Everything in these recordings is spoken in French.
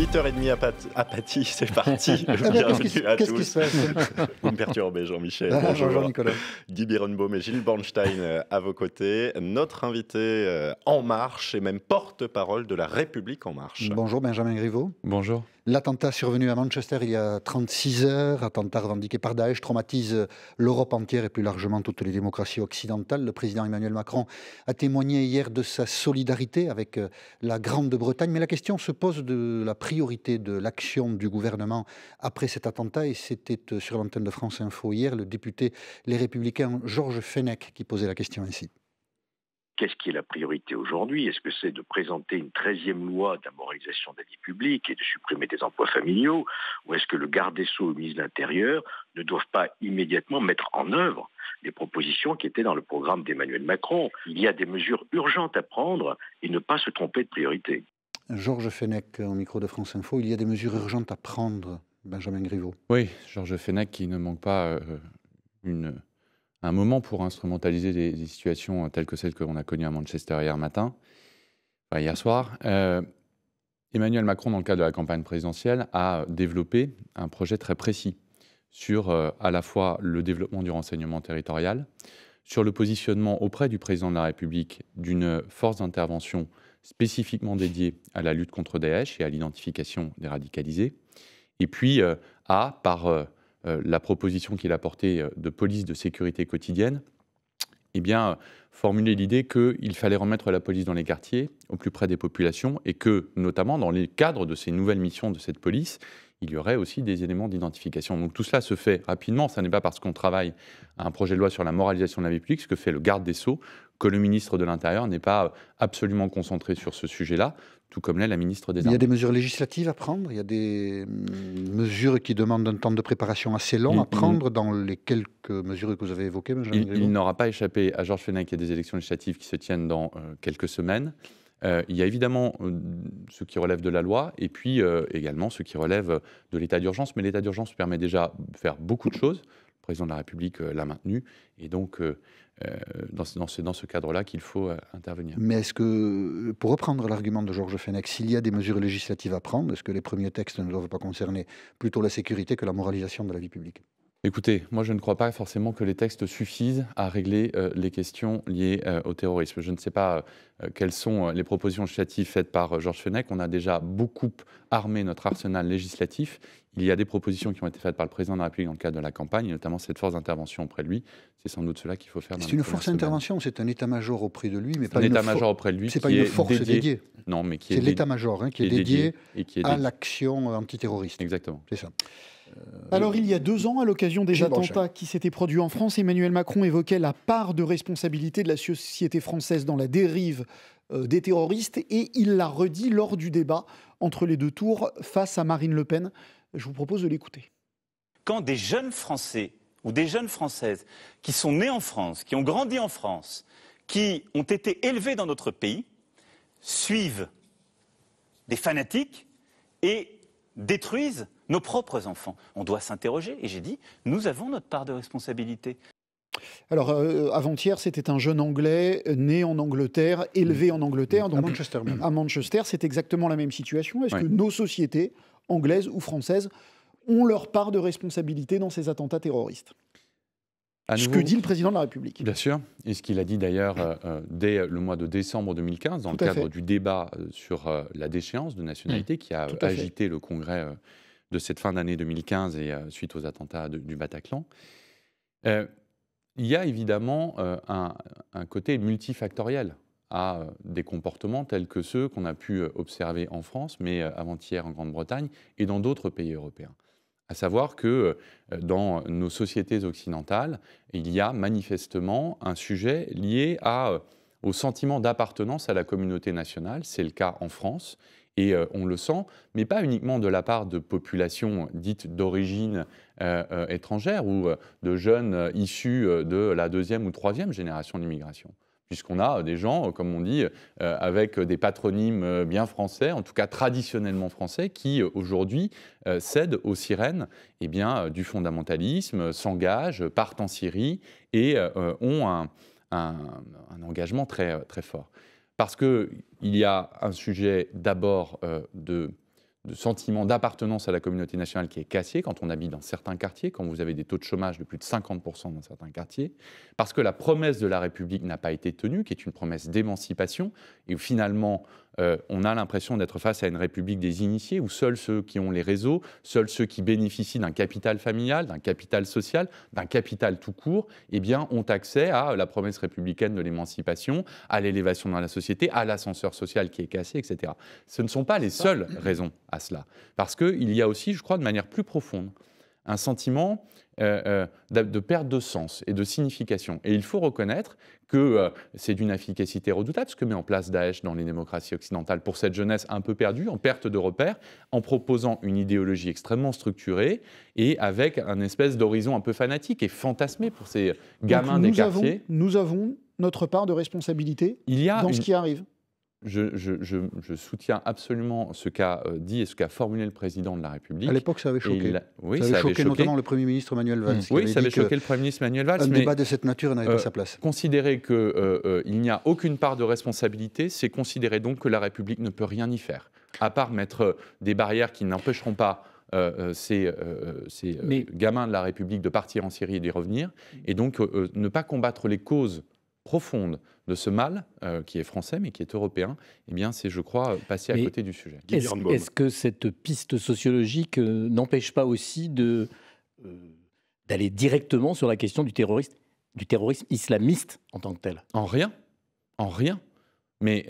8h30 à Paty, c'est parti. Bienvenue à Qu'est-ce qui tous. se passe? Vous me perturbez, Jean-Michel. Bonjour Bonjour. Nicolas. Guy Bironbaum et Gilles Bornstein à vos côtés. Notre invité En Marche et même porte-parole de La République En Marche. Bonjour Benjamin Griveaux. Bonjour. L'attentat survenu à Manchester il y a 36 heures, attentat revendiqué par Daesh, traumatise l'Europe entière et plus largement toutes les démocraties occidentales. Le président Emmanuel Macron a témoigné hier de sa solidarité avec la Grande-Bretagne. Mais la question se pose de la priorité de l'action du gouvernement après cet attentat. Et c'était sur l'antenne de France Info hier, le député Les Républicains Georges Fenech qui posait la question ainsi. Qu'est-ce qui est la priorité aujourd'hui? Est-ce que c'est de présenter une 13e loi de la moralisation de la vie publique et de supprimer des emplois familiaux? Ou est-ce que le garde des Sceaux et le ministre de l'Intérieur ne doivent pas immédiatement mettre en œuvre les propositions qui étaient dans le programme d'Emmanuel Macron? Il y a des mesures urgentes à prendre et ne pas se tromper de priorité. Georges Fenech, au micro de France Info, il y a des mesures urgentes à prendre, Benjamin Griveaux. Oui, Georges Fenech qui ne manque pas un moment pour instrumentaliser des situations telles que celles que l'on a connues à Manchester hier soir. Emmanuel Macron, dans le cadre de la campagne présidentielle, a développé un projet très précis sur à la fois le développement du renseignement territorial, sur le positionnement auprès du président de la République d'une force d'intervention spécifiquement dédiée à la lutte contre Daesh et à l'identification des radicalisés, et puis par la proposition qu'il a portée de police de sécurité quotidienne, formuler l'idée qu'il fallait remettre la police dans les quartiers, au plus près des populations, et que, notamment, dans les cadres de ces nouvelles missions de cette police, il y aurait aussi des éléments d'identification. Donc tout cela se fait rapidement. Ce n'est pas parce qu'on travaille à un projet de loi sur la moralisation de la vie publique, ce que fait le garde des Sceaux, que le ministre de l'Intérieur n'est pas absolument concentré sur ce sujet-là, tout comme l'est la ministre des Armées. Il y a des mesures législatives à prendre, il y a des mesures qui demandent un temps de préparation assez long à prendre dans les quelques mesures que vous avez évoquées, Benjamin Griveaux. Il n'aura pas échappé à Georges Fenech qu'il y a des élections législatives qui se tiennent dans quelques semaines. Il y a évidemment ce qui relève de la loi et puis également ce qui relève de l'état d'urgence. Mais l'état d'urgence permet déjà de faire beaucoup de choses. Le président de la République l'a maintenu. Et donc, dans ce cadre-là qu'il faut intervenir. Mais est-ce que, pour reprendre l'argument de Georges Fenech, s'il y a des mesures législatives à prendre, est-ce que les premiers textes ne doivent pas concerner plutôt la sécurité que la moralisation de la vie publique ? Écoutez, moi je ne crois pas forcément que les textes suffisent à régler les questions liées au terrorisme. Je ne sais pas quelles sont les propositions législatives faites par Georges Fenech. On a déjà beaucoup armé notre arsenal législatif. Il y a des propositions qui ont été faites par le président de la République dans le cadre de la campagne, et notamment cette force d'intervention auprès de lui. C'est sans doute cela qu'il faut faire. C'est une force d'intervention, c'est un état-major auprès de lui, mais pas un état-major auprès de lui. C'est pas une force dédiée. Non, mais qui est c'est l'état-major qui est dédié à l'action antiterroriste. Exactement. C'est ça. Alors, il y a 2 ans, à l'occasion des attentats qui s'étaient produits en France, Emmanuel Macron évoquait la part de responsabilité de la société française dans la dérive des terroristes et il l'a redit lors du débat entre les 2 tours face à Marine Le Pen. Je vous propose de l'écouter. Quand des jeunes Français ou des jeunes Françaises qui sont nés en France, qui ont grandi en France, qui ont été élevés dans notre pays, suivent des fanatiques et détruisent nos propres enfants. On doit s'interroger. Et j'ai dit, nous avons notre part de responsabilité. Alors, avant-hier, c'était un jeune Anglais né en Angleterre, élevé en Angleterre. Donc, à Manchester, c'est exactement la même situation. Est-ce que nos sociétés, anglaises ou françaises, ont leur part de responsabilité dans ces attentats terroristes ? Ce que dit le président de la République. Bien sûr, et ce qu'il a dit d'ailleurs dès le mois de décembre 2015, dans le cadre du débat sur la déchéance de nationalité qui a agité le Congrès de cette fin d'année 2015 et suite aux attentats du Bataclan. Il y a évidemment un côté multifactoriel à des comportements tels que ceux qu'on a pu observer en France, mais avant-hier en Grande-Bretagne et dans d'autres pays européens. À savoir que dans nos sociétés occidentales, il y a manifestement un sujet lié au sentiment d'appartenance à la communauté nationale. C'est le cas en France. Et on le sent, mais pas uniquement de la part de populations dites d'origine étrangère ou de jeunes issus de la 2e ou 3e génération d'immigration. Puisqu'on a des gens, comme on dit, avec des patronymes bien français, en tout cas traditionnellement français, qui aujourd'hui cèdent aux sirènes du fondamentalisme, s'engagent, partent en Syrie et ont un engagement très, très fort. Parce qu'il y a un sujet d'abord de sentiment d'appartenance à la communauté nationale qui est cassé quand on habite dans certains quartiers, quand vous avez des taux de chômage de plus de 50% dans certains quartiers, parce que la promesse de la République n'a pas été tenue, qui est une promesse d'émancipation, et où finalement on a l'impression d'être face à une République des initiés, où seuls ceux qui ont les réseaux, seuls ceux qui bénéficient d'un capital familial, d'un capital social, d'un capital tout court, eh bien, ont accès à la promesse républicaine de l'émancipation, à l'élévation dans la société, à l'ascenseur social qui est cassé, etc. Ce ne sont pas les seules raisons à cela. Parce qu'il y a aussi, je crois, de manière plus profonde, un sentiment de perte de sens et de signification. Et il faut reconnaître que c'est d'une efficacité redoutable ce que met en place Daesh dans les démocraties occidentales pour cette jeunesse un peu perdue, en perte de repères, en proposant une idéologie extrêmement structurée et avec un espèce d'horizon un peu fanatique et fantasmé pour ces gamins des quartiers. Nous avons notre part de responsabilité dans ce qui arrive. Je soutiens absolument ce qu'a dit et ce qu'a formulé le président de la République. À l'époque, ça avait choqué. Oui, ça avait choqué notamment le Premier ministre Manuel Valls. Oui, ça avait choqué le Premier ministre Manuel Valls. Un débat de cette nature n'avait pas sa place. Considérer qu'il n'y a aucune part de responsabilité, c'est considérer donc que la République ne peut rien y faire, à part mettre des barrières qui n'empêcheront pas ces gamins de la République de partir en Syrie et d'y revenir, et donc ne pas combattre les causes profonde de ce mal, qui est français mais qui est européen, eh bien c'est, je crois, passer à côté du sujet. Est-ce que cette piste sociologique n'empêche pas aussi d'aller directement sur la question du terrorisme islamiste en tant que tel? En rien. Mais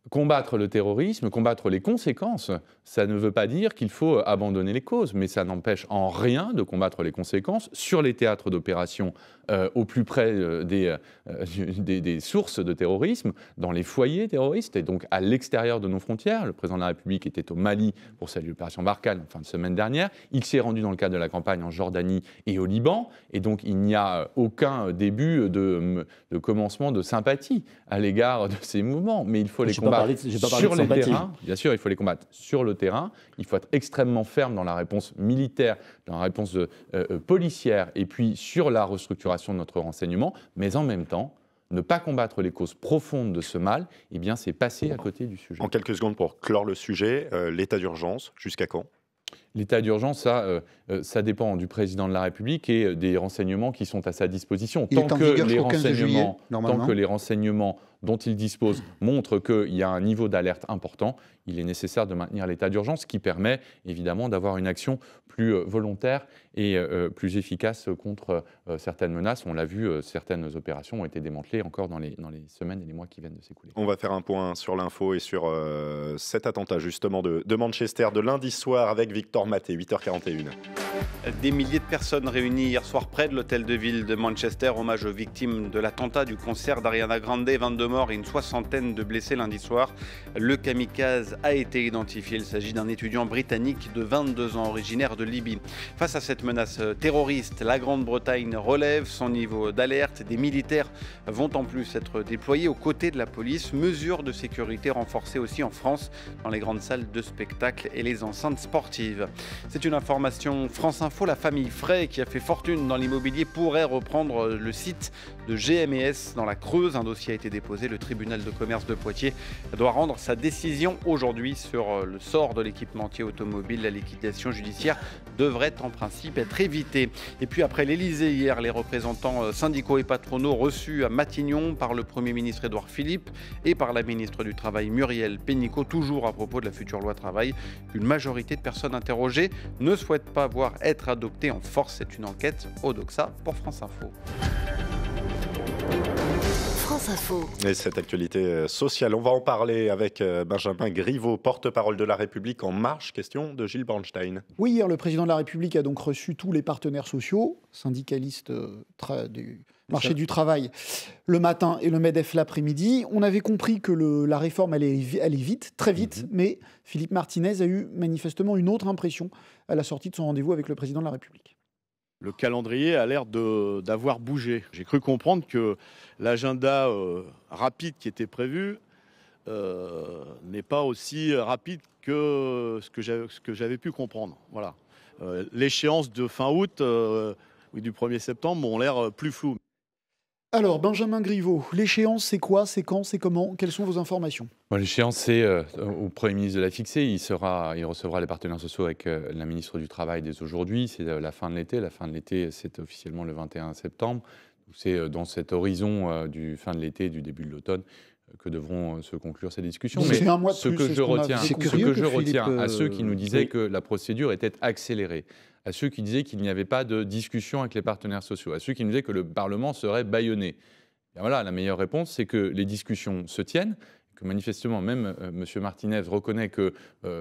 combattre le terrorisme, combattre les conséquences, ça ne veut pas dire qu'il faut abandonner les causes, mais ça n'empêche en rien de combattre les conséquences sur les théâtres d'opération au plus près des sources de terrorisme, dans les foyers terroristes et donc à l'extérieur de nos frontières. Le président de la République était au Mali pour saluer l'opération Barkhane en fin de semaine dernière. Il s'est rendu dans le cadre de la campagne en Jordanie et au Liban, et donc il n'y a aucun début de commencement de sympathie à l'égard de ces mouvements, mais il faut les combattre sur les terrains. Bien sûr, il faut les combattre sur le terrain. Il faut être extrêmement ferme dans la réponse militaire, dans la réponse policière, et puis sur la restructuration de notre renseignement, mais en même temps, ne pas combattre les causes profondes de ce mal, eh bien, c'est passer à côté du sujet. En quelques secondes pour clore le sujet, l'état d'urgence, jusqu'à quand ? L'état d'urgence, ça dépend du président de la République et des renseignements qui sont à sa disposition. Tant que les renseignements dont il dispose montrent qu'il y a un niveau d'alerte important, il est nécessaire de maintenir l'état d'urgence, qui permet évidemment d'avoir une action plus volontaire et plus efficace contre certaines menaces. On l'a vu, certaines opérations ont été démantelées encore dans les semaines et les mois qui viennent de s'écouler. On va faire un point sur l'info et sur cet attentat justement de Manchester de lundi soir avec Victor Maté, 8h41. Des milliers de personnes réunies hier soir près de l'hôtel de ville de Manchester, hommage aux victimes de l'attentat du concert d'Ariana Grande, 22 morts et une soixantaine de blessés lundi soir. Le kamikaze a été identifié, il s'agit d'un étudiant britannique de 22 ans originaire de Libye. Face à cette menace terroriste, la Grande-Bretagne relève son niveau d'alerte. Des militaires vont en plus être déployés aux côtés de la police. Mesures de sécurité renforcées aussi en France dans les grandes salles de spectacle et les enceintes sportives. C'est une information France Info. La famille Frey, qui a fait fortune dans l'immobilier, pourrait reprendre le site de GMS dans la Creuse. Un dossier a été déposé. Le tribunal de commerce de Poitiers doit rendre sa décision aujourd'hui sur le sort de l'équipementier automobile. La liquidation judiciaire devrait en principe être évitée. Et puis après l'Elysée hier, les représentants syndicaux et patronaux reçus à Matignon par le Premier ministre Édouard Philippe et par la ministre du Travail Muriel Pénicaud, toujours à propos de la future loi travail. Une majorité de personnes interrogées ne souhaitent pas voir être adoptée en force. C'est une enquête au Doxa pour France Info. France Info. Et cette actualité sociale, on va en parler avec Benjamin Griveaux, porte-parole de La République En Marche. Question de Gilles Bornstein. Oui, hier, le président de la République a donc reçu tous les partenaires sociaux, syndicalistes du marché du travail le matin et le MEDEF l'après-midi. On avait compris que la réforme allait vite, très vite, mais Philippe Martinez a eu manifestement une autre impression à la sortie de son rendez-vous avec le président de la République. Le calendrier a l'air d'avoir bougé. J'ai cru comprendre que l'agenda rapide qui était prévu n'est pas aussi rapide que ce que j'avais pu comprendre. Voilà. L'échéance de fin août ou du 1er septembre ont l'air plus floues. Alors, Benjamin Griveaux, l'échéance, c'est quoi? C'est quand? C'est comment? Quelles sont vos informations? L'échéance, c'est au Premier ministre de la fixer. Il recevra les partenaires sociaux avec la ministre du Travail dès aujourd'hui. C'est la fin de l'été. La fin de l'été, c'est officiellement le 21 septembre. C'est dans cet horizon du fin de l'été, du début de l'automne, que devront se conclure ces discussions. Mais un mois de ce plus, que je retiens, Philippe, à ceux qui nous disaient que la procédure était accélérée, à ceux qui disaient qu'il n'y avait pas de discussion avec les partenaires sociaux, à ceux qui nous disaient que le Parlement serait bâillonné. Et voilà, la meilleure réponse, c'est que les discussions se tiennent, que manifestement, même M. Martinez reconnaît que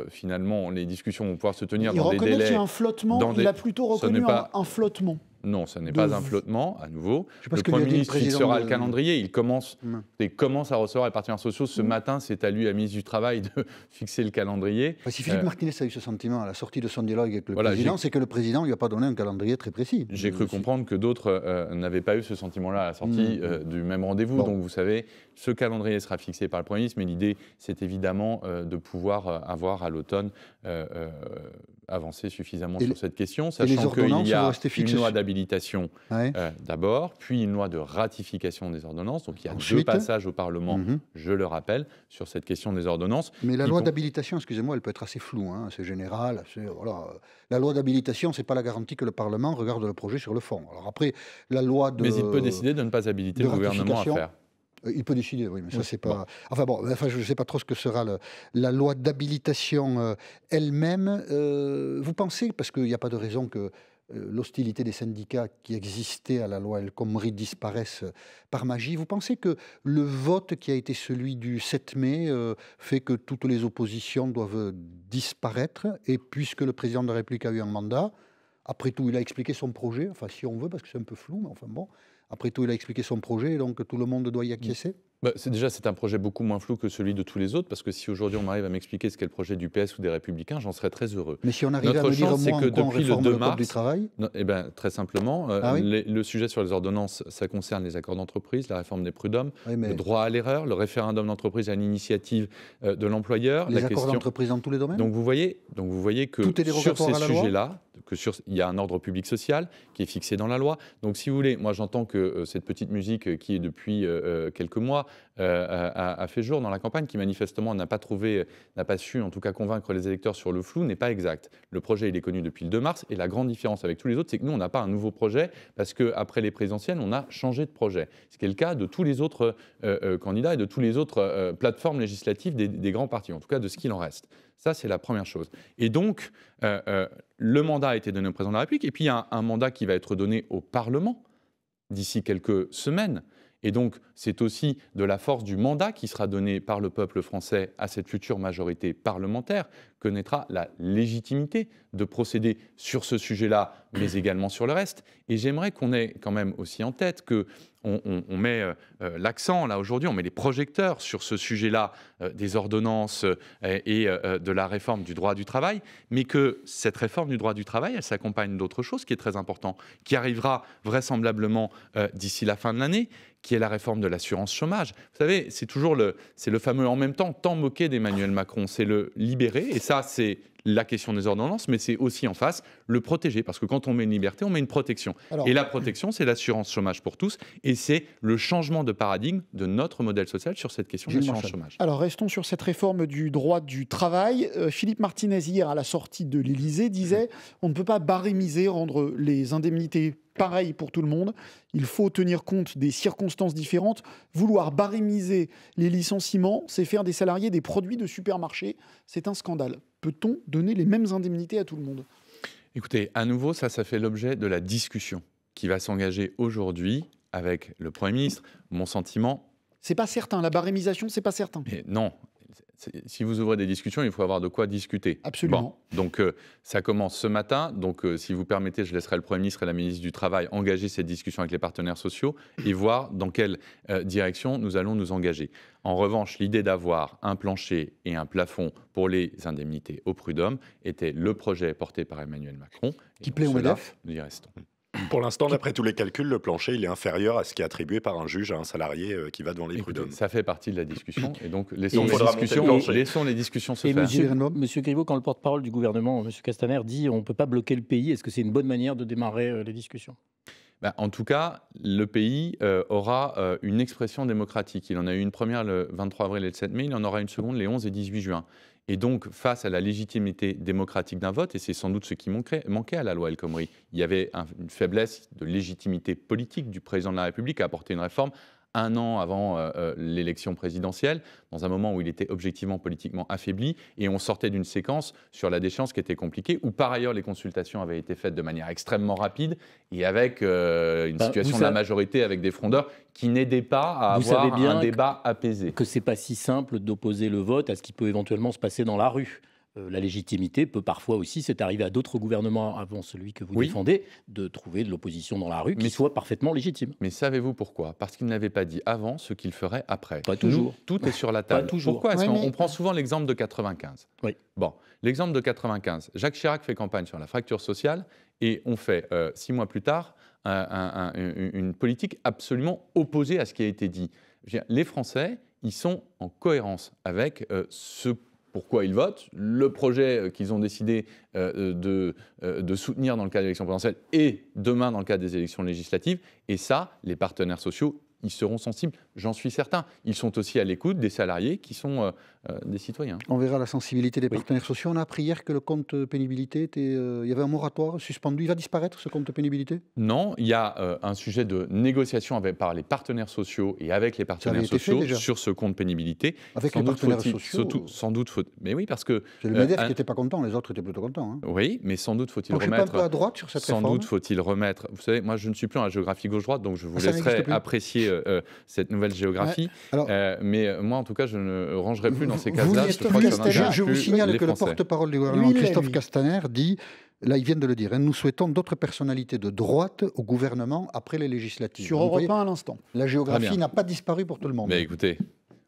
finalement, les discussions vont pouvoir se tenir dans des délais... Il reconnaît qu'il y a un flottement, il a plutôt reconnu un flottement. Non, ce n'est pas un flottement, à nouveau. Le Premier ministre fixera le calendrier. Il commence à recevoir les partenaires sociaux. Ce matin, c'est à lui, à la ministre du Travail, de fixer le calendrier. Si Philippe Martinez a eu ce sentiment à la sortie de son dialogue avec le président, c'est que le président ne lui a pas donné un calendrier très précis. J'ai cru comprendre que d'autres n'avaient pas eu ce sentiment-là à la sortie du même rendez-vous. Bon. Donc, vous savez, ce calendrier sera fixé par le Premier ministre, mais l'idée, c'est évidemment de pouvoir avoir à l'automne avancé suffisamment sur cette question, sachant qu'il y a une loi d'habilitation d'abord, puis une loi de ratification des ordonnances. Donc il y a deux passages au Parlement, je le rappelle, sur cette question des ordonnances. Mais la loi d'habilitation, excusez-moi, elle peut être assez floue, c'est général. Voilà. La loi d'habilitation, ce n'est pas la garantie que le Parlement regarde le projet sur le fond. Alors après, la loi de... Mais il peut décider de ne pas habiliter le gouvernement à faire. Il peut décider, oui, mais ça, c'est pas... Enfin, je ne sais pas trop ce que sera la loi d'habilitation elle-même. Vous pensez, parce qu'il n'y a pas de raison que l'hostilité des syndicats qui existait à la loi El Khomri disparaisse par magie, vous pensez que le vote qui a été celui du 7 mai fait que toutes les oppositions doivent disparaître, et puisque le président de la République a eu un mandat, après tout, il a expliqué son projet, enfin, si on veut, parce que c'est un peu flou, mais enfin bon... Après tout, il a expliqué son projet, donc tout le monde doit y acquiescer. C'est un projet beaucoup moins flou que celui de tous les autres, parce que si aujourd'hui on m'arrive à m'expliquer ce qu'est le projet du PS ou des Républicains, j'en serais très heureux. Mais si on arrive à me dire moins que depuis le 2 mars, du travail, très simplement, le sujet sur les ordonnances, ça concerne les accords d'entreprise, la réforme des prud'hommes, le droit à l'erreur, le référendum d'entreprise à l'initiative de l'employeur. Les accords d'entreprise dans tous les domaines. Donc vous voyez que sur ces sujets-là, il y a un ordre public social qui est fixé dans la loi. Donc si vous voulez, moi j'entends que cette petite musique qui est depuis quelques mois a fait jour dans la campagne, qui manifestement n'a pas su en tout cas convaincre les électeurs sur le flou, n'est pas exact. Le projet, il est connu depuis le 2 mars, et la grande différence avec tous les autres, c'est que nous, on n'a pas un nouveau projet, parce qu'après les présidentielles, on a changé de projet. Ce qui est le cas de tous les autres candidats et de tous les autres plateformes législatives des grands partis, en tout cas de ce qu'il en reste. Ça, c'est la première chose. Et donc, le mandat a été donné au président de la République, et puis il y a un mandat qui va être donné au Parlement d'ici quelques semaines. Et donc, c'est aussi de la force du mandat qui sera donné par le peuple français à cette future majorité parlementaire que naîtra la légitimité de procéder sur ce sujet-là, mais également sur le reste. Et j'aimerais qu'on ait quand même aussi en tête que on met l'accent, là, aujourd'hui, on met les projecteurs sur ce sujet-là des ordonnances et de la réforme du droit du travail, mais que cette réforme du droit du travail, elle s'accompagne d'autre chose qui est très important, qui arrivera vraisemblablement d'ici la fin de l'année, qui est la réforme de l'assurance chômage. Vous savez, c'est le fameux en même temps tant moqué d'Emmanuel Macron, c'est le libérer, et ça, c'est la question des ordonnances, mais c'est aussi en face le protéger, parce que quand on met une liberté, on met une protection. Et la protection, c'est l'assurance chômage pour tous, et c'est le changement de paradigme de notre modèle social sur cette question de l'assurance chômage. Alors restons sur cette réforme du droit du travail. Philippe Martinez, hier, à la sortie de l'Élysée, disait on ne peut pas barémiser, rendre les indemnités pareilles pour tout le monde. Il faut tenir compte des circonstances différentes. Vouloir barémiser les licenciements, c'est faire des salariés des produits de supermarché. C'est un scandale. Peut-on donner les mêmes indemnités à tout le monde ? Écoutez, à nouveau, ça fait l'objet de la discussion qui va s'engager aujourd'hui avec le Premier ministre. Mon sentiment... C'est pas certain, la barémisation, c'est pas certain. Mais non, si vous ouvrez des discussions, il faut avoir de quoi discuter. Absolument. Bon, donc ça commence ce matin. Donc si vous permettez, je laisserai le Premier ministre et la ministre du Travail engager cette discussion avec les partenaires sociaux et voir dans quelle direction nous allons nous engager. En revanche, l'idée d'avoir un plancher et un plafond pour les indemnités au prud'homme était le projet porté par Emmanuel Macron. Qui plaît au MEDEF. Nous y restons. Pour l'instant, d'après tous les calculs, le plancher il est inférieur à ce qui est attribué par un juge à un salarié qui va devant les prud'hommes. Ça fait partie de la discussion, et donc laissons les discussions se faire. Monsieur Griveaux, quand le porte-parole du gouvernement, monsieur Castaner, dit on ne peut pas bloquer le pays, est-ce que c'est une bonne manière de démarrer les discussions ? En tout cas, le pays aura une expression démocratique. Il en a eu une première le 23 avril et le 7 mai, il en aura une seconde les 11 et 18 juin. Et donc, face à la légitimité démocratique d'un vote, et c'est sans doute ce qui manquait à la loi El Khomri, il y avait une faiblesse de légitimité politique du président de la République à apporter une réforme un an avant l'élection présidentielle, dans un moment où il était objectivement politiquement affaibli, et on sortait d'une séquence sur la déchéance qui était compliquée, où par ailleurs les consultations avaient été faites de manière extrêmement rapide, et avec une situation de la majorité avec des frondeurs qui n'aidaient pas à avoir un débat apaisé. Que c'est pas si simple d'opposer le vote à ce qui peut éventuellement se passer dans la rue. La légitimité peut parfois aussi, c'est arrivé à d'autres gouvernements avant celui que vous défendez, de trouver de l'opposition dans la rue qui soit parfaitement légitime. Mais savez-vous pourquoi? Parce qu'il n'avait pas dit avant ce qu'il ferait après. Pas toujours. Tout est sur la table. Pas toujours. Pourquoi est-ce qu'on prend souvent l'exemple de 95? Oui. Bon, l'exemple de 95. Jacques Chirac fait campagne sur la fracture sociale et on fait 6 mois plus tard une politique absolument opposée à ce qui a été dit. Les Français, ils sont en cohérence avec pourquoi ils votent, le projet qu'ils ont décidé de soutenir dans le cadre des élections présidentielles et demain dans le cadre des élections législatives. Et ça, les partenaires sociaux, ils seront sensibles, j'en suis certain. Ils sont aussi à l'écoute des salariés qui sont des citoyens. On verra la sensibilité des partenaires sociaux. On a appris hier que le compte pénibilité, il y avait un moratoire suspendu. Il va disparaître, ce compte pénibilité? Non, il y a un sujet de négociation par les partenaires sociaux et avec les partenaires sociaux sur ce compte pénibilité. Avec les partenaires sociaux sans doute faut... Mais oui, parce que... C'est le MEDEF qui n'était pas content, les autres étaient plutôt contents. Hein. Oui, mais sans doute faut-il remettre... Je suis pas un peu à droite sur cette réforme. Sans doute faut-il remettre... Vous savez, moi je ne suis plus dans la géographie gauche-droite, donc je vous laisserai apprécier cette nouvelle géographie. Ouais. Alors, mais moi, en tout cas, je ne rangerai plus dans ces cases-là. Je vous signale que le porte-parole du gouvernement, Christophe Castaner, dit, là, ils viennent de le dire, nous souhaitons d'autres personnalités de droite au gouvernement après les législatives. Sur Europe 1 à l'instant. La géographie n'a pas disparu pour tout le monde. Mais écoutez,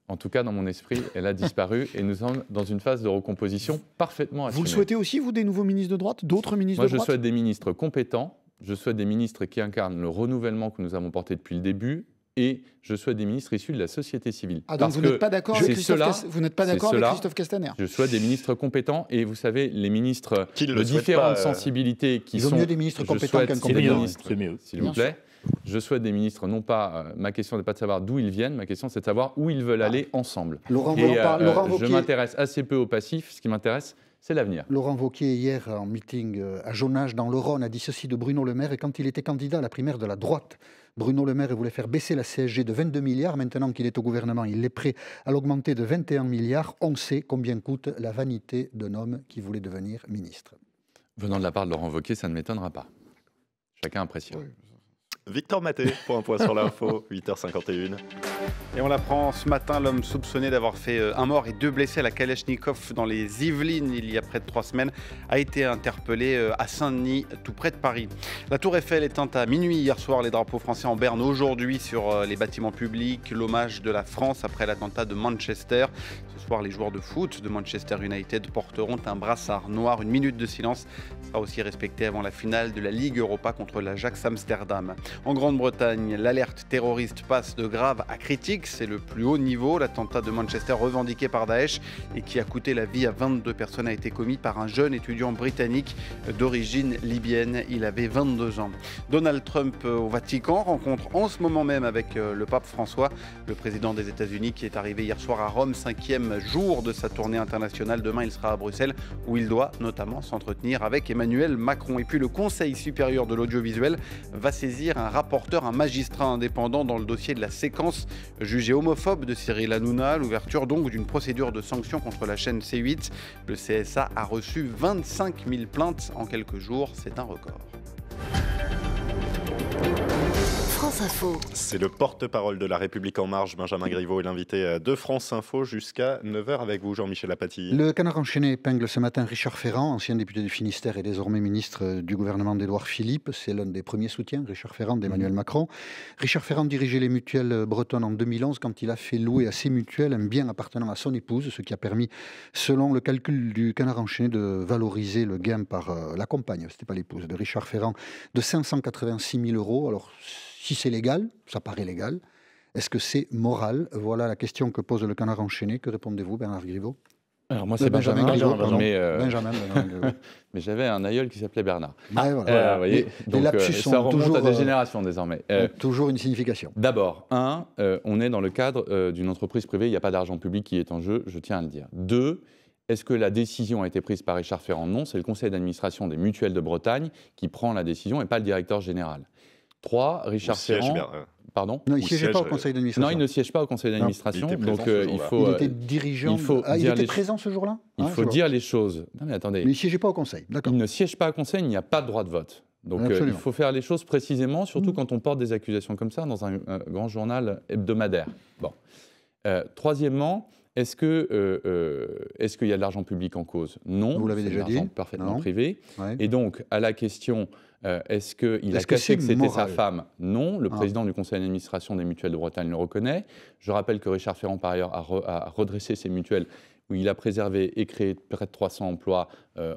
en tout cas, dans mon esprit, elle a disparu et nous sommes dans une phase de recomposition parfaitement assumée. Vous le souhaitez aussi, vous, des nouveaux ministres de droite, d'autres ministres de droite? Moi, je souhaite des ministres compétents, je souhaite des ministres qui incarnent le renouvellement que nous avons porté depuis le début, et je souhaite des ministres issus de la société civile. Ah, donc vous n'êtes pas d'accord avec Christophe Castaner? Je souhaite des ministres compétents, et vous savez, les ministres de différentes sensibilités qui sont... mieux des ministres compétents qu'un compétent. C'est mieux, s'il vous plaît. Je souhaite des ministres, non pas... ma question n'est pas de savoir d'où ils viennent, ma question c'est de savoir où ils veulent aller ensemble. Je m'intéresse assez peu au passif, ce qui m'intéresse, c'est l'avenir. Laurent Wauquiez, hier, en meeting à Jonnage, dans le Rhône, a dit ceci de Bruno Le Maire, et quand il était candidat à la primaire de la droite, Bruno Le Maire voulait faire baisser la CSG de 22 milliards. Maintenant qu'il est au gouvernement, il est prêt à l'augmenter de 21 milliards. On sait combien coûte la vanité d'un homme qui voulait devenir ministre. Venant de la part de Laurent Wauquiez, ça ne m'étonnera pas. Chacun apprécie. Oui. Victor Maté, pour un point sur l'info, 8h51. Et on l'apprend ce matin, l'homme soupçonné d'avoir fait un mort et 2 blessés à la Kalachnikov dans les Yvelines il y a près de 3 semaines a été interpellé à Saint-Denis, tout près de Paris. La Tour Eiffel éteint à minuit hier soir, les drapeaux français en berne aujourd'hui sur les bâtiments publics, l'hommage de la France après l'attentat de Manchester. Ce soir, les joueurs de foot de Manchester United porteront un brassard noir. Une minute de silence sera aussi respectée avant la finale de la Ligue Europa contre l'Ajax Amsterdam. En Grande-Bretagne, l'alerte terroriste passe de grave à critique. C'est le plus haut niveau. L'attentat de Manchester revendiqué par Daesh et qui a coûté la vie à 22 personnes a été commis par un jeune étudiant britannique d'origine libyenne. Il avait 22 ans. Donald Trump au Vatican rencontre en ce moment même avec le pape François, le président des États-Unis qui est arrivé hier soir à Rome, 5e jour de sa tournée internationale. Demain, il sera à Bruxelles où il doit notamment s'entretenir avec Emmanuel Macron. Et puis le Conseil supérieur de l'audiovisuel va saisir un rapporteur, un magistrat indépendant dans le dossier de la séquence jugée homophobe de Cyril Hanouna, l'ouverture donc d'une procédure de sanction contre la chaîne C8. Le CSA a reçu 25 000 plaintes en quelques jours, c'est un record. France Info. C'est le porte-parole de La République En Marche, Benjamin Griveaux, est l'invité de France Info jusqu'à 9h avec vous, Jean-Michel Apathy. Le Canard enchaîné épingle ce matin Richard Ferrand, ancien député du Finistère et désormais ministre du gouvernement d'Édouard Philippe. C'est l'un des premiers soutiens, Richard Ferrand, d'Emmanuel Macron. Richard Ferrand dirigeait les mutuelles bretonnes en 2011 quand il a fait louer à ses mutuelles un bien appartenant à son épouse, ce qui a permis, selon le calcul du Canard enchaîné, de valoriser le gain par la compagne, c'était pas l'épouse, de Richard Ferrand, de 586 000 €. Alors, si c'est légal, ça paraît légal, est-ce que c'est moral? Voilà la question que pose le Canard enchaîné. Que répondez-vous, Bernard Griveaux? Alors moi c'est Benjamin, mais j'avais un aïeul qui s'appelait Bernard. Voilà. Vous voyez, donc ça remonte à des générations désormais. Toujours une signification. D'abord, on est dans le cadre d'une entreprise privée, il n'y a pas d'argent public qui est en jeu, je tiens à le dire. 2, est-ce que la décision a été prise par Richard Ferrand? Non, c'est le conseil d'administration des Mutuelles de Bretagne qui prend la décision et pas le directeur général. 3, Richard Ferrand... Pardon? Non, il ne siégeait pas au conseil d'administration. Non, il ne siège pas au conseil d'administration. Donc il était dirigeant. Il était présent ce jour-là? Il faut dire les choses. Non mais attendez. Mais il ne siégeait pas au conseil. Il ne siège pas au conseil, il n'y a pas de droit de vote. Donc il faut faire les choses précisément, surtout quand on porte des accusations comme ça dans un grand journal hebdomadaire. Bon. Troisièmement, est-ce qu'il y a de l'argent public en cause? Non. Vous l'avez déjà dit. Parfaitement privé. Ouais. Et donc, à la question, est-ce qu'il a caché que c'était sa femme? Non. Le président du conseil d'administration des Mutuelles de Bretagne le reconnaît. Je rappelle que Richard Ferrand, par ailleurs, a redressé ses mutuelles, où il a préservé et créé près de 300 emplois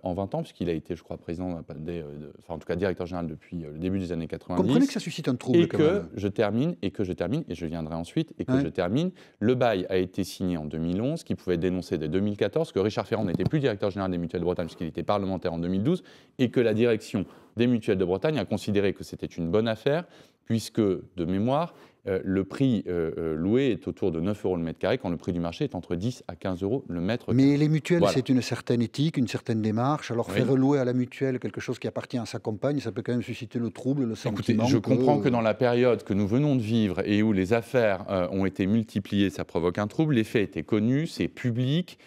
en 20 ans, puisqu'il a été, je crois, président, en tout cas directeur général depuis le début des années 90. Comprenez que ça suscite un trouble et que je termine, et je viendrai ensuite, je termine. Le bail a été signé en 2011, qui pouvait dénoncer dès 2014 que Richard Ferrand n'était plus directeur général des Mutuelles de Bretagne, puisqu'il était parlementaire en 2012, et que la direction des Mutuelles de Bretagne a considéré que c'était une bonne affaire, puisque, de mémoire, le prix loué est autour de 9 € le mètre carré, quand le prix du marché est entre 10 à 15 € le mètre carré. Mais les mutuelles, c'est une certaine éthique, une certaine démarche. Alors faire louer à la mutuelle quelque chose qui appartient à sa compagne, ça peut quand même susciter le trouble, le sentiment. Écoutez, je comprends que dans la période que nous venons de vivre et où les affaires ont été multipliées, ça provoque un trouble. Les faits étaient connus, c'est public.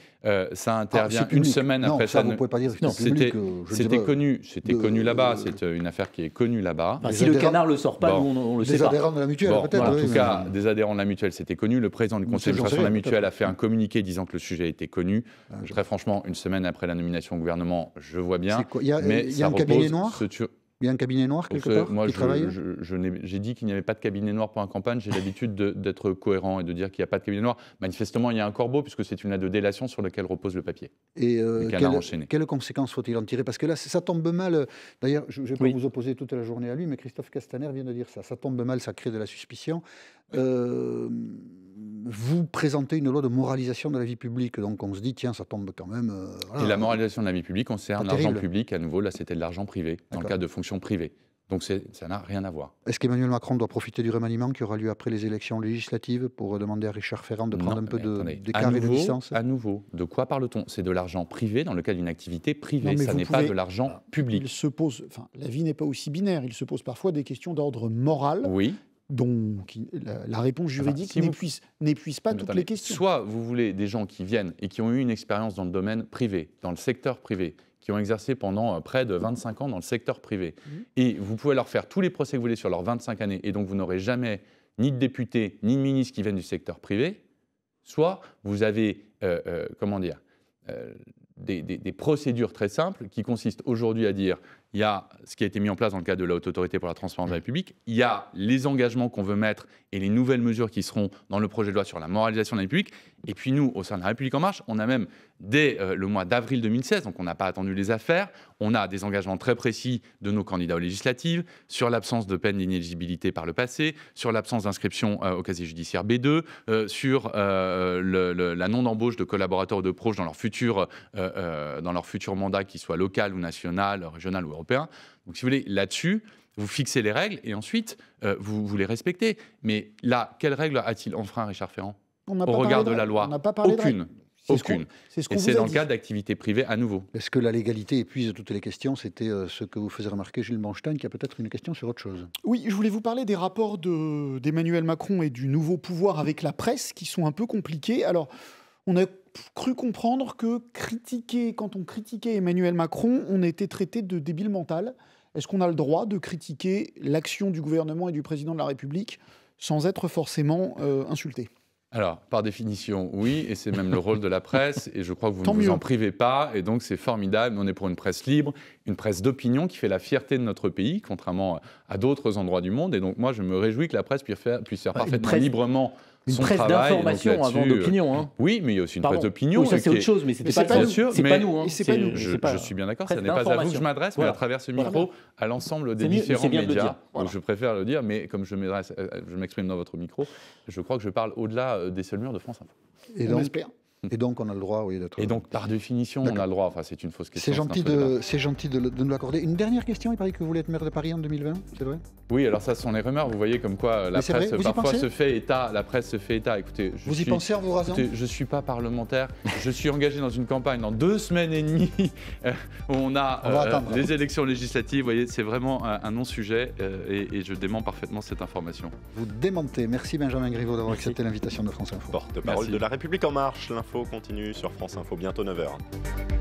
Ça intervient une semaine après ça. Vous ne pouvez pas dire que c'était connu là-bas. C'est une affaire qui est connue là-bas. Si le canard ne le sort pas, nous, on le sait pas. Des adhérents de la mutuelle, peut-être. En tout cas, des adhérents de la mutuelle, c'était connu. Le président du conseil d'administration de la mutuelle a fait un communiqué disant que le sujet était connu. Très franchement, une semaine après la nomination au gouvernement, je vois bien. Il y a un cabinet noir ? Il y a un cabinet noir quelque part qui travaille? J'ai dit qu'il n'y avait pas de cabinet noir pour la campagne. J'ai l'habitude d'être cohérent et de dire qu'il n'y a pas de cabinet noir. Manifestement, il y a un corbeau puisque c'est une lettre de délation sur laquelle repose le papier. Et quelles conséquences faut-il en tirer? Parce que là, ça tombe mal. D'ailleurs, je ne vais pas vous opposer toute la journée à lui, mais Christophe Castaner vient de dire ça. Ça tombe mal, ça crée de la suspicion. Vous présentez une loi de moralisation de la vie publique, donc on se dit, tiens, ça tombe quand même... Et la moralisation de la vie publique concerne l'argent public, à nouveau, là c'était de l'argent privé, dans le cadre de fonctions privées. Donc ça n'a rien à voir. Est-ce qu'Emmanuel Macron doit profiter du remaniement qui aura lieu après les élections législatives pour demander à Richard Ferrand de prendre un peu d'écart et de distance? À nouveau, de quoi parle-t-on? C'est de l'argent privé dans le cadre d'une activité privée, ça n'est pas de l'argent public. La vie n'est pas aussi binaire, il se pose parfois des questions d'ordre moral. Oui. Dont la réponse juridique n'épuise pas toutes les questions. Soit vous voulez des gens qui viennent et qui ont eu une expérience dans le domaine privé, dans le secteur privé, qui ont exercé pendant près de 25 ans dans le secteur privé, et vous pouvez leur faire tous les procès que vous voulez sur leurs 25 années, et donc vous n'aurez jamais ni de députés, ni de ministres qui viennent du secteur privé, soit vous avez, des procédures très simples qui consistent aujourd'hui à dire il y a ce qui a été mis en place dans le cadre de la Haute Autorité pour la transparence de la République, il y a les engagements qu'on veut mettre et les nouvelles mesures qui seront dans le projet de loi sur la moralisation de la République. Et puis nous, au sein de la République En Marche, on a même, dès le mois d'avril 2016, donc on n'a pas attendu les affaires, on a des engagements très précis de nos candidats aux législatives sur l'absence de peine d'inéligibilité par le passé, sur l'absence d'inscription au casier judiciaire B2, sur la non-embauche de collaborateurs ou de proches dans leur futur mandat, qu'il soit local ou national, régional ou européen. Donc si vous voulez, là-dessus, vous fixez les règles et ensuite, vous les respectez. Mais là, quelles règles a-t-il enfreint Richard Ferrand au regard de la loi? Aucune. Aucune. Et c'est dans le cadre d'activités privées à nouveau. Est-ce que la légalité épuise toutes les questions? C'était ce que vous faisiez remarquer Gilles Bronstein, qui a peut-être une question sur autre chose. Oui, je voulais vous parler des rapports d'Emmanuel Macron et du nouveau pouvoir avec la presse, qui sont un peu compliqués. Alors, on a cru comprendre que quand on critiquait Emmanuel Macron, on était traité de débile mental. Est-ce qu'on a le droit de critiquer l'action du gouvernement et du président de la République sans être forcément insulté? Alors, par définition, oui, et c'est même le rôle de la presse, et je crois que vous ne vous en privez pas, et donc c'est formidable. On est pour une presse libre, une presse d'opinion qui fait la fierté de notre pays, contrairement à d'autres endroits du monde, et donc moi je me réjouis que la presse puisse faire parfaitement librement son travail. Une presse d'information avant d'opinion. Hein. Oui, mais il y a aussi une presse d'opinion. Oui, ça c'est autre chose, mais c'était pas nous. C'est pas nous. Je suis bien d'accord, ce n'est pas à vous que je m'adresse, mais à travers ce micro, à l'ensemble des différents médias. Je préfère le dire, mais comme je m'exprime dans votre micro, je crois que je parle au-delà des seuls murs de France Info. Et donc, Et donc, on a le droit, oui, d'être... Et donc, par définition, on a le droit. Enfin, c'est une fausse question. C'est gentil de nous l'accorder. Une dernière question, il paraît que vous voulez être maire de Paris en 2020, c'est vrai? Oui, alors ça, ce sont les rumeurs. Vous voyez comme quoi la presse parfois se fait état. La presse se fait état. Écoutez, vous y pensez en vous rasant? Écoutez, je ne suis pas parlementaire. Je suis engagé dans une campagne dans 2 semaines et demie où on a les élections législatives. Vous voyez, c'est vraiment un non-sujet et je dément parfaitement cette information. Vous démentez. Merci Benjamin Griveaux d'avoir accepté l'invitation de France Info. Porte-parole de La République En Marche. L'info continue sur France Info, bientôt 9h.